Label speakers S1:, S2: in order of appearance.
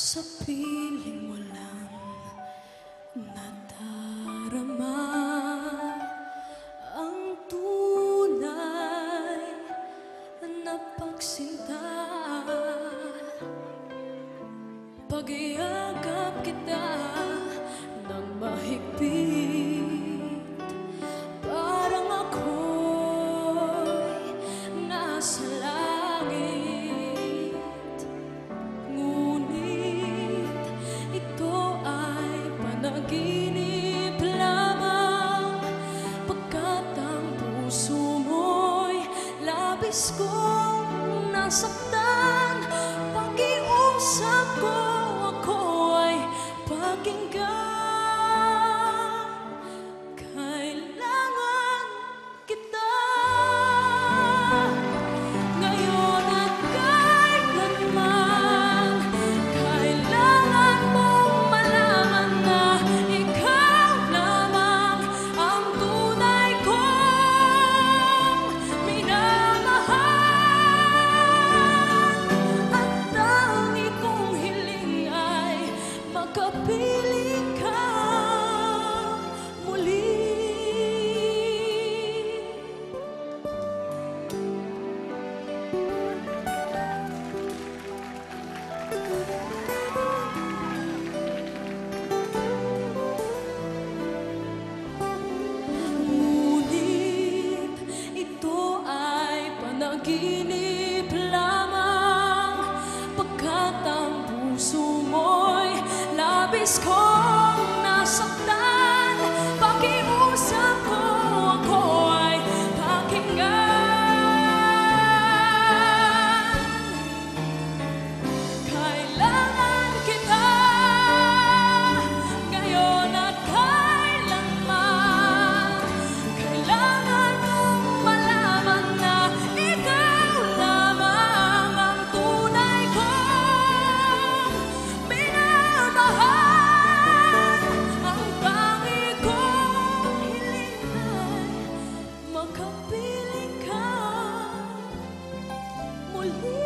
S1: Sa piling mo lang nadarama ang tunay na pagsinta. Pag-iagap kita ng mahigpit, parang ako'y nasa langit. Ngunit ito ay panaginip lamang, pagkat ang puso mo'y labis kong nasaktan. Pakiusap ko, ako ay pakinggan. Kailangan kita ngayon at kailanman. Kailangan mong malaman na ikaw lamang ang tunay kong minamahal. At tangi kong hiling ay makapiling ka muli. Ngunit ito ay panaginip lamang, pagkat ang puso mo'y labis kong nasaktan. Pakiusap ko, ako ay pakinggan. Kailangan kita ngayon at kailanman. Kailangan mong malaman na ikaw lamang ang tunay kong minamahal. Ang tangi kong hiling ay makapiling ka muli.